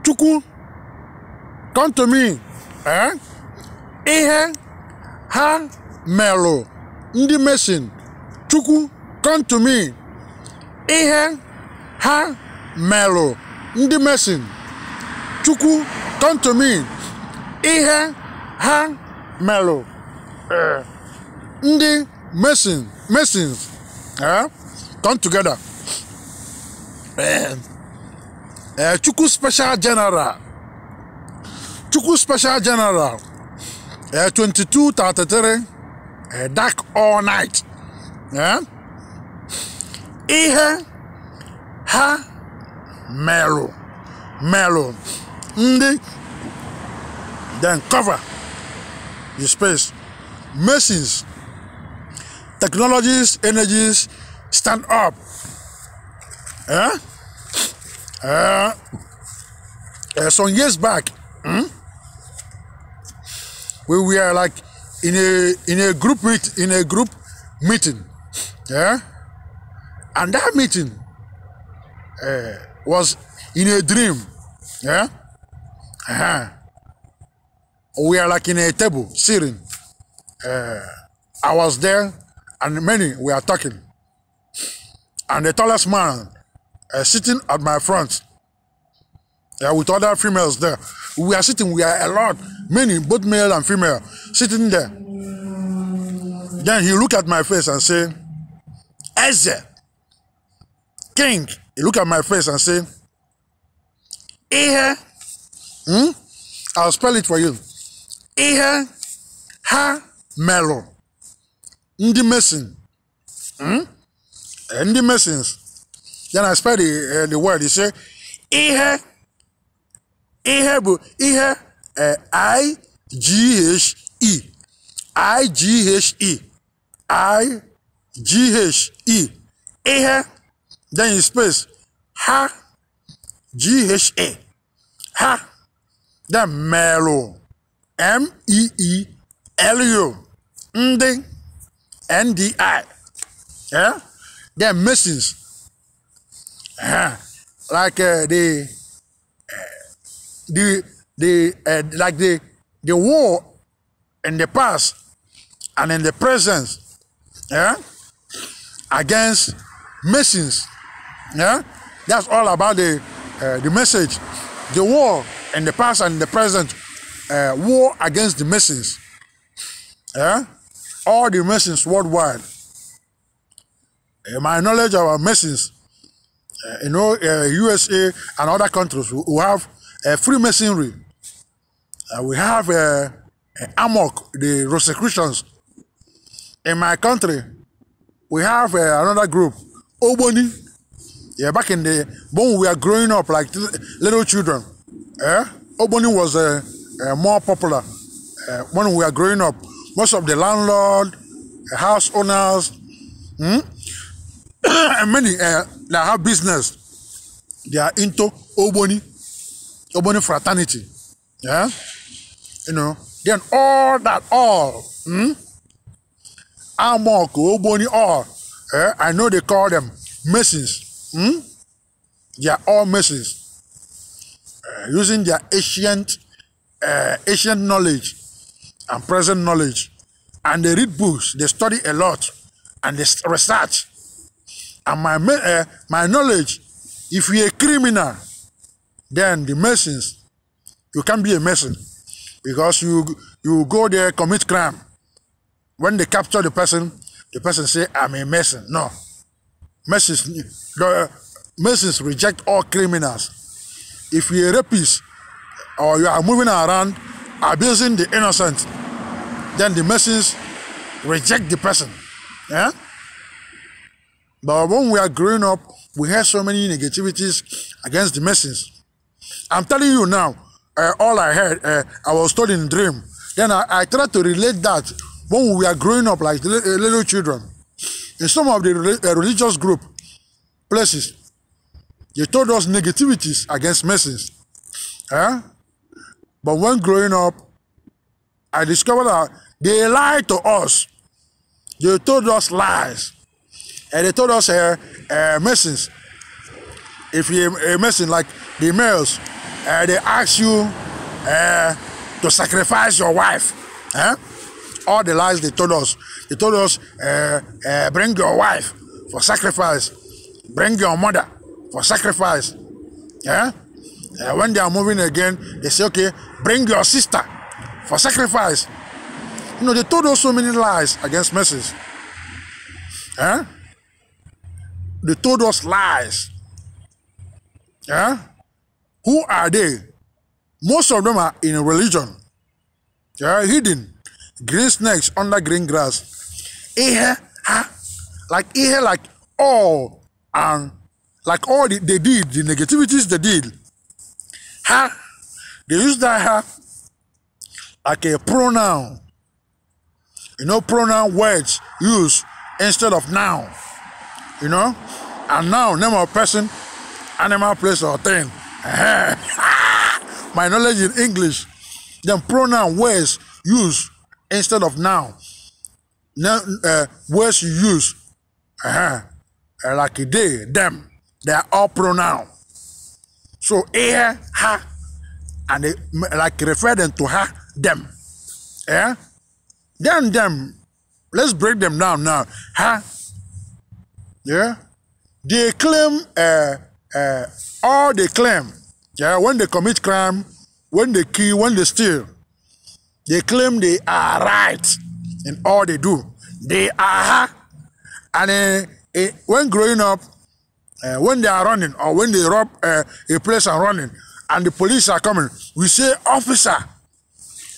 Chukwu, come to me. Ighe, ha, Meelu, ndị Mason. Chukwu, come to me. Ighe, ha, Meelu, ndị Mason. Chukwu, come to me. Ighe, ha, Meelu, ndị Masons. Come together. Chukwu Special General. Chukwu Special General. 22:33. Dark all night. Ighe, ha, Meelu. Ndị. Then cover the space. Masons. Technologies, energies, stand up. Some years back, we were like in a group meeting, and that meeting was in a dream, We are like in a table sitting. I was there, and many were talking, and the tallest man sitting at my front, with other females there. We are sitting, we are a lot, many, both male and female, sitting there. Then he looked at my face and said, Eze, King. He looked at my face and said, Ighe, I'll spell it for you. Ighe, ha, Meelu, ndị Mason. Ndị Masons. Then I spelled the word. He said, Ighe, Ighe, I-G-H-E. I-G-H-E. I-G-H-E. Ighe. Then he space. Ha. G-H-A. Ha. Then Meelu. M-E-E-L-U. Ndi. N-D-I. Yeah? Then Masons. Like the war in the past and in the present, against Masons. That's all about the message. The war in the past and in the present, war against the Masons. All the Masons worldwide. My knowledge of Masons, USA and other countries, we have Freemasonry. We have Amok, the Rosicrucians. In my country, we have another group, Oboni. Yeah, back in the when we were growing up like little children, Oboni was more popular when we were growing up. Most of the landlord, house owners, and many that have business, they are into Oboni fraternity. Then all Amok, Oboni, all I know they call them Masons. They are all Masons, using their ancient knowledge and present knowledge, and they read books, they study a lot, and they research. And my knowledge, if you're a criminal, then the Masons, you can't be a Mason, because you go there, commit crime. When they capture the person say, I'm a Mason. No. Masons reject all criminals. If you're a rapist or you are moving around abusing the innocent, then the Masons reject the person. But when we are growing up, we have so many negativities against the Masons. I'm telling you now, all I heard, I was told in a dream. Then I tried to relate that when we are growing up like little children. In some of the religious group places, they told us negativities against Masons. But when growing up, I discovered that they lied to us. They told us lies. And they told us Masons, if you're a Mason, like the males, they ask you to sacrifice your wife. All the lies they told us. They told us, bring your wife for sacrifice. Bring your mother for sacrifice. When they are moving again, they say, okay, bring your sister for sacrifice. You know, they told us so many lies against Masons. They told us lies. Who are they? Most of them are in a religion. Hidden. Green snakes under green grass. Ighe, like all, and like all they did, the negativities they did. They use that like a pronoun. You know, pronoun words used instead of noun. You know, and noun, name of person, animal, place, or thing. My knowledge in English, then pronoun words used instead of noun. Words you use, like they, them, they are all pronoun. So here, her, and they like refer them to her, them. Then them. Let's break them down now. They claim all they claim. When they commit crime, when they kill, when they steal, they claim they are right in all they do. They are, and when growing up, when they are running or when they rob a place and running, and the police are coming, we say, officer,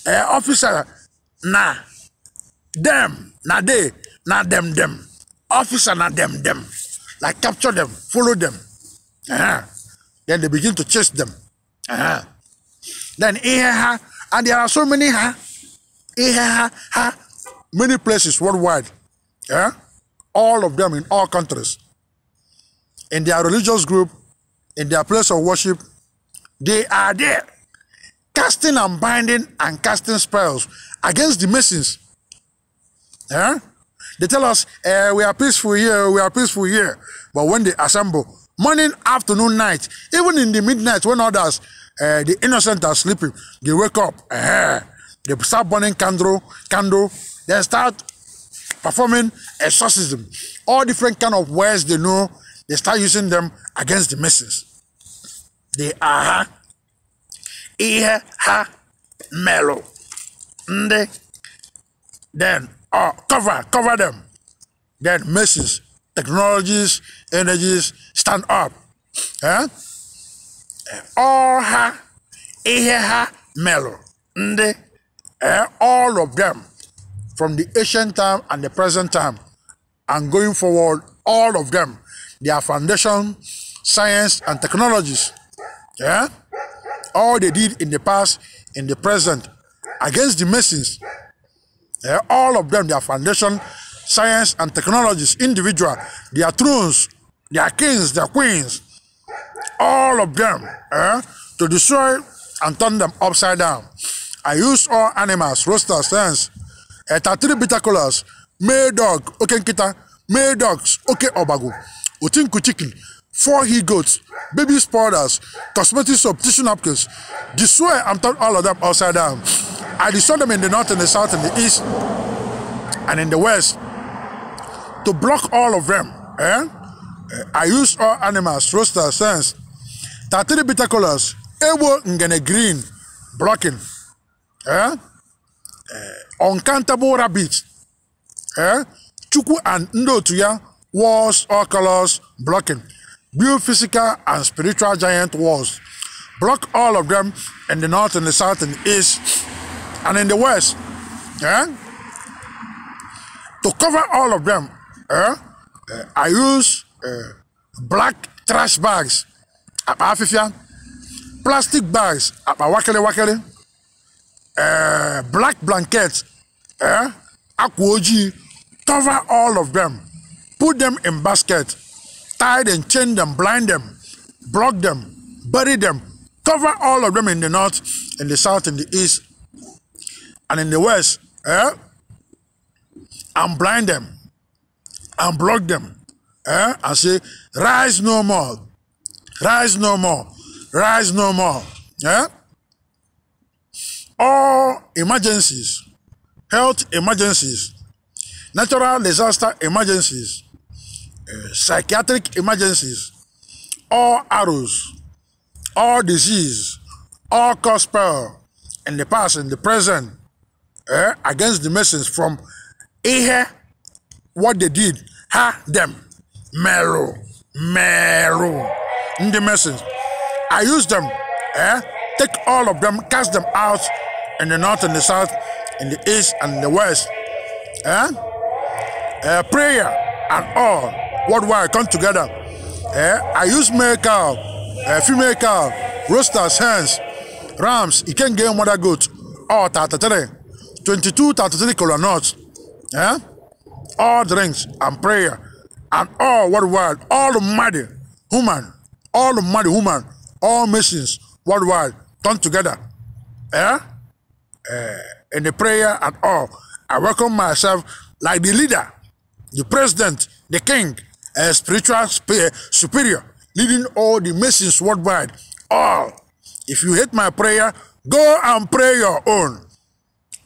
officer, nah, them, nah they, nah them, officer, nah them, like capture them, follow them. Then they begin to chase them. Then Ighe, and there are so many Ighe, many places worldwide. All of them in all countries. In their religious group, in their place of worship, they are there, casting and binding and casting spells against the Masons. They tell us, we are peaceful here, we are peaceful here. But when they assemble, morning, afternoon, night, even in the midnight when others, the innocent are sleeping, they wake up, they start burning candle, they start performing exorcism. All different kind of words they know, they start using them against the Masons. They are Ighe, Meelu, then cover them. Then Masons, technologies, energies, stand up. All Ighe, Meelu, all of them, from the ancient time and the present time, and going forward, all of them, their foundation, science, and technologies. All they did in the past, in the present, against the Masons. All of them, their foundation, science, and technologies, individual, their thrones, their kings, their queens, all of them, to destroy and turn them upside down. I use all animals, roosters, hens, 33 bitter colors, male dog, okay kita, male dogs, okay obago, utinku chicken, 4 he-goats, baby spoilers, cosmetic soap, tissue napkins. Destroy and turn all of them upside down. I destroy them in the north and the south and the east and in the west to block all of them. I use all animals, roosters, hens, 33 bitter colors, ebo ngene green, blocking. Uncountable rabbits. Chukwu and Nkwuaku.Sanko walls, all colors, blocking. Build physical and spiritual giant walls. Block all of them in the north and the south and the east and in the west. To cover all of them, I use black trash bags, plastic bags, black blankets, Nkwuaku.Sanko, cover all of them, put them in basket, tie them, chain them, blind them, block them, bury them, cover all of them in the north, in the south, in the east, and in the west, and blind them, and block them, and say, rise no more, rise no more, rise no more. all emergencies, health emergencies, natural disaster emergencies, psychiatric emergencies, all arrows, all disease, all cause spell in the past, in the present, against the Masons from Ighe, what they did, them, Meelu, the Masons. I use them, take all of them, cast them out in the north and the south, in the east and the west. Prayer and all worldwide come together. I use male cow, female cow, roosters, hens, rams, you can get mother goat, all 33, 22, 33 color nuts, all drinks and prayer and all worldwide, all the mighty human, all Masons worldwide come together. In the prayer and all, I welcome myself like the leader, the president, the king, spiritual superior, leading all the Masons worldwide. All. If you hate my prayer, go and pray your own.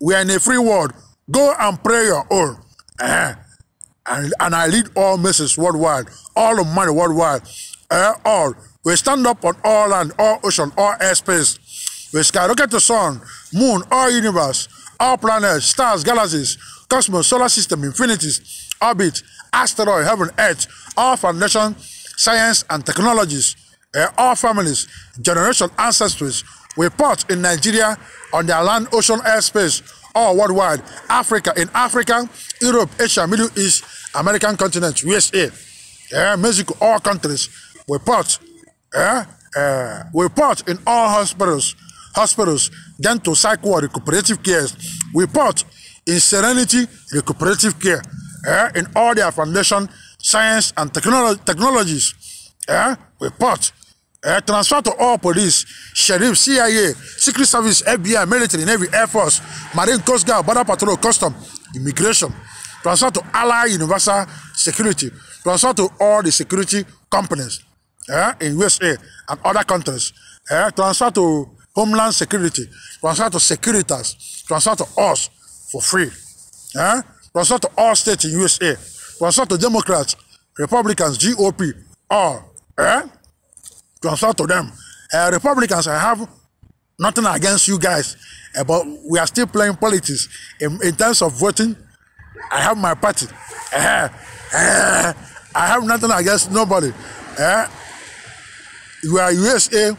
We are in a free world. Go and pray your own. And I lead all Masons worldwide, all of money worldwide. All. We stand up on all land, all ocean, all airspace. We skyrocket the sun, moon, all universe, all planets, stars, galaxies, cosmos, solar system, infinities, orbit, asteroid, heaven, earth, all foundation, science and technologies, all families, generation, ancestries. We part in Nigeria on their land, ocean, airspace, all worldwide. Africa, in Africa, Europe, Asia, Middle East, American continent, USA, Mexico, all countries. We part. We part in all hospitals, dental, psych ward, recuperative care. We part in serenity, recuperative care. In all their foundation, science and technologies. We part. Transfer to all police, sheriff, CIA, Secret Service, FBI, military, Navy, Air Force, Marine, Coast Guard, Border Patrol, Custom, Immigration. Transfer to Ally Universal Security. Transfer to all the security companies in USA and other countries. Transfer to Homeland Security. Transfer to Securitas. Transfer to us for free. Transfer to all states in USA. Transfer to Democrats, Republicans, GOP, all. Transfer to them. Republicans, I have nothing against you guys, but we are still playing politics. In terms of voting, I have my party. I have nothing against nobody. You are USA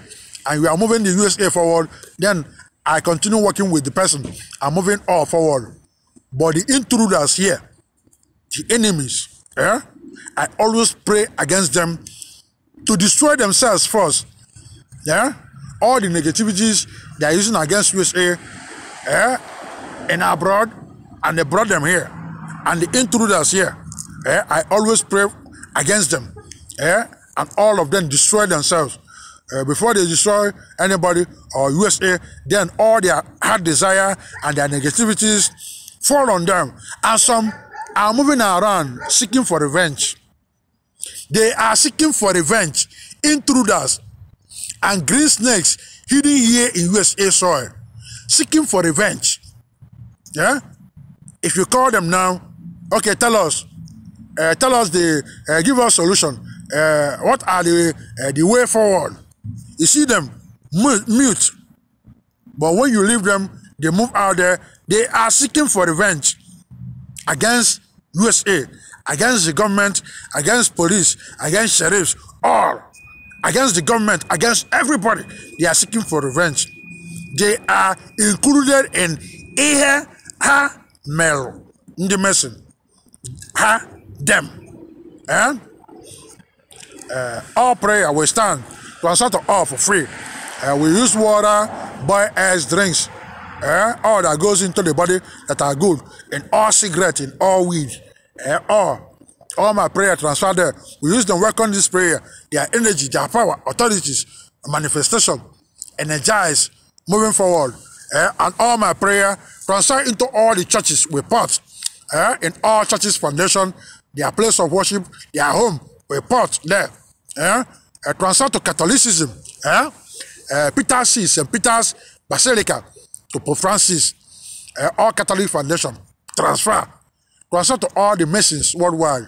and you are moving the USA forward, then I continue working with the person. I'm moving all forward. But the intruders here, the enemies, I always pray against them to destroy themselves first. All the negativities they are using against USA and abroad, and they brought them here. And the intruders here, I always pray against them. And all of them destroy themselves. Before they destroy anybody or USA, then all their heart desire and their negativities fall on them. And some are moving around seeking for revenge. They are seeking for revenge. Intruders and green snakes hidden here in USA soil, seeking for revenge. If you call them now, okay, tell us give us solution. What are the way forward? You see them mute, but when you leave them, they move out there. They are seeking for revenge against USA, against the government, against police, against sheriffs, all against the government, against everybody. They are seeking for revenge. They are included in Ighe, Meelu, the Mason, them. All prayer we stand. Transfer to all for free. We use water, buy eggs, drinks, all that goes into the body that are good, in all cigarette, in all weed, all my prayer transfer there. We use them, work on this prayer, their energy, their power, authorities, manifestation, energize, moving forward. And all my prayer transfer into all the churches we part. In all churches foundation, their place of worship, their home, we part there. Transfer to Catholicism. Peter's see St. Peter's Basilica to Pope Francis, all Catholic Foundation, transfer to all the Masons worldwide,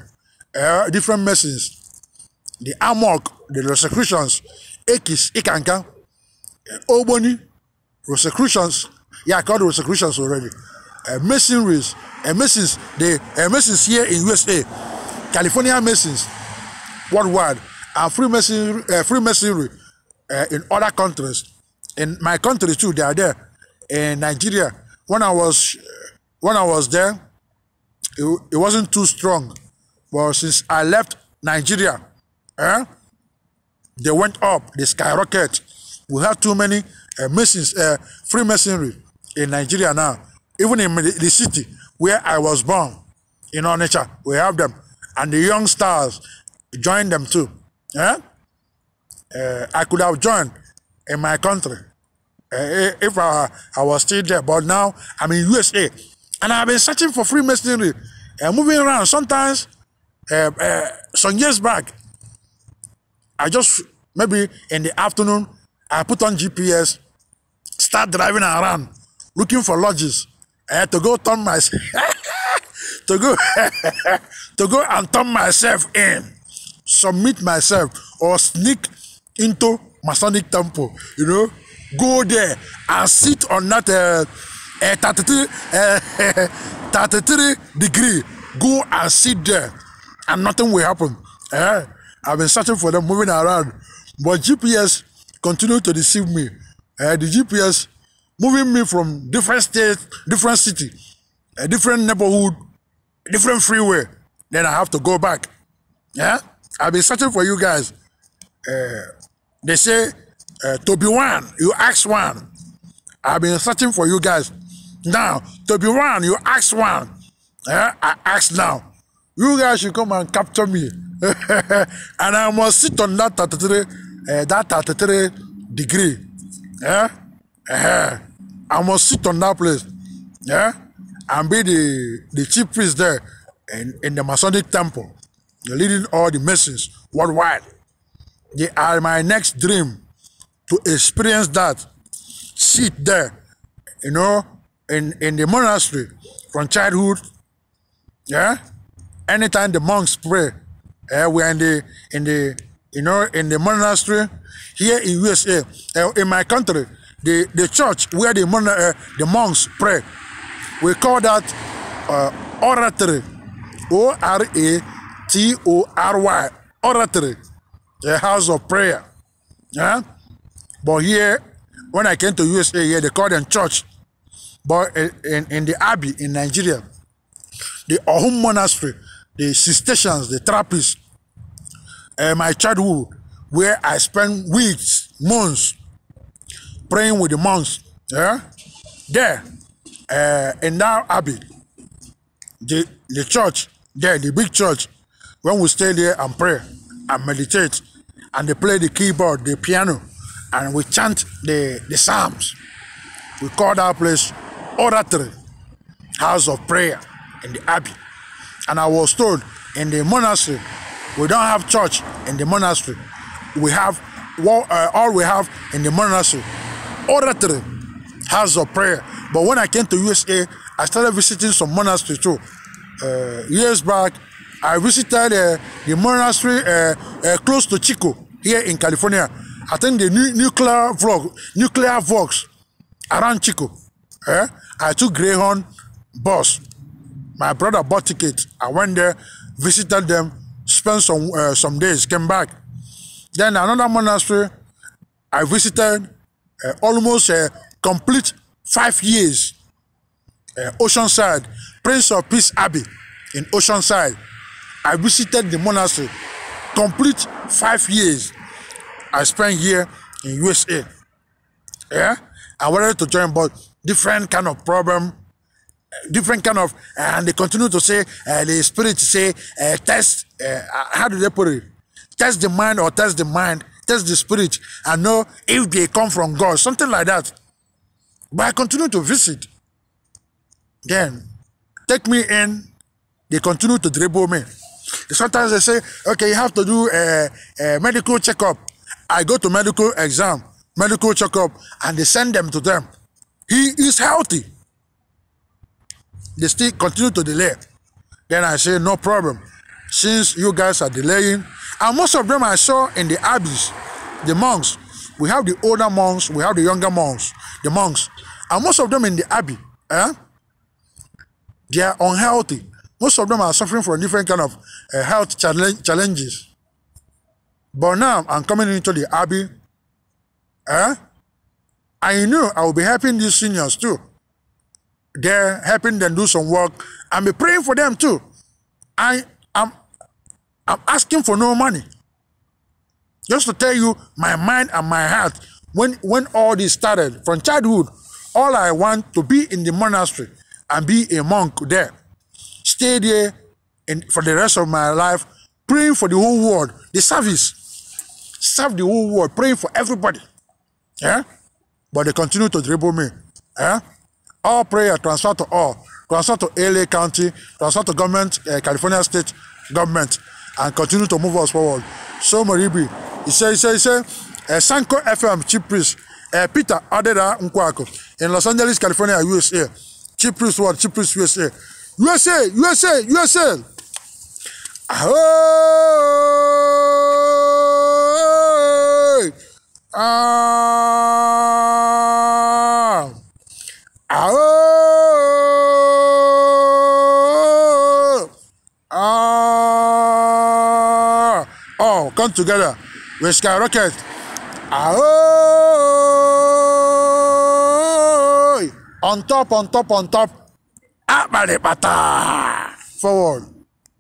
different Masons, the Amok, the Rosicrucians, Ekis, Ikanka, Oboni, Rosicrucians, yeah, I called the Rosicrucians already, Masonries, Masons, the Masons here in USA, California Masons worldwide, and Freemasonry in other countries. In my country too, they are there. In Nigeria, when I was there, it wasn't too strong. But since I left Nigeria, they went up, they skyrocketed. We have too many Masons, Freemasonry in Nigeria now. Even in the city where I was born, in Onitsha, we have them. And the young stars join them too. I could have joined in my country if I was still there, but now I'm in USA, and I've been searching for Freemasonry, moving around. Sometimes, some years back, I just maybe in the afternoon I put on GPS, start driving around, looking for lodges, to go turn myself, to go and turn myself in, submit myself, or sneak into Masonic temple, you know, go there and sit on that 33 degree, go and sit there, and nothing will happen. I've been searching for them, moving around, but GPS continue to deceive me. The GPS moving me from different states, different city, a different neighborhood, different freeway. Then I have to go back. I've been searching for you guys. They say, to be one, you ask one. I've been searching for you guys. Now, to be one, you ask one. I ask now. You guys should come and capture me. And I must sit on that 33 degree. I must sit on that place. And be the chief priest there in the Masonic temple, leading all the Masons worldwide. They are my next dream, to experience that. Sit there, you know, in the monastery from childhood. Anytime the monks pray, we're in the monastery here in USA. In my country, the church where the monks pray, we call that oratory, oratory, oratory, a house of prayer. But here, when I came to USA, here they call them church. But in the Abbey in Nigeria, the Ohum Monastery, the Cistercians, the Trappists, my childhood, where I spent weeks, months, praying with the monks. There, in that Abbey, the church, there, the big church, when we stay there and pray and meditate, and they play the keyboard, the piano, and we chant the psalms. We call that place oratory, house of prayer in the Abbey. And I was told in the monastery, we don't have church in the monastery. We have all we have in the monastery, oratory, house of prayer. But when I came to USA, I started visiting some monasteries too. Years back, I visited the monastery close to Chukwu here in California. I think the nuclear works around Chukwu. I took Greyhound bus. My brother bought ticket. I went there, visited them, spent some days, came back. Then another monastery I visited almost a complete 5 years. Oceanside, Prince of Peace Abbey in Oceanside. I visited the monastery, complete 5 years. I spent here in USA. I wanted to join, but different kind of problem, different kind of, and they continue to say, the spirit say, test, how do they put it? Test the mind or test the mind, test the spirit, and know if they come from God, something like that. But I continue to visit. Then, take me in, they continue to dribble me. Sometimes they say, okay, you have to do a medical checkup. I go to medical exam. medical checkup, and they send them to them. He is healthy. They still continue to delay. Then I say, no problem. Since you guys are delaying, and most of them I saw in the abbeys, the monks, we have the older monks, we have the younger monks, the monks, and most of them in the abbey, they are unhealthy. Most of them are suffering from different kind of health challenges. But now I'm coming into the abbey, I knew I will be helping these seniors too. They're helping them do some work. I'm be praying for them too. I'm asking for no money. Just to tell you my mind and my heart. When all this started, from childhood, all I want to be in the monastery and be a monk there. Stay there for the rest of my life, praying for the whole world. The service. Serve the whole world, praying for everybody. Yeah? But they continue to dribble me. Yeah? All prayer transfer to all. Transfer to LA County, transfer to government, California State government, and continue to move us forward. So Moribi, he said, Sanko FM chief priest, Peter Odira Nkwuaku in Los Angeles, California, USA. Chief priest what? Chief priest USA. USA. Ahoy! Oh, come together. We skyrocket. Ahoy! On top. Forward.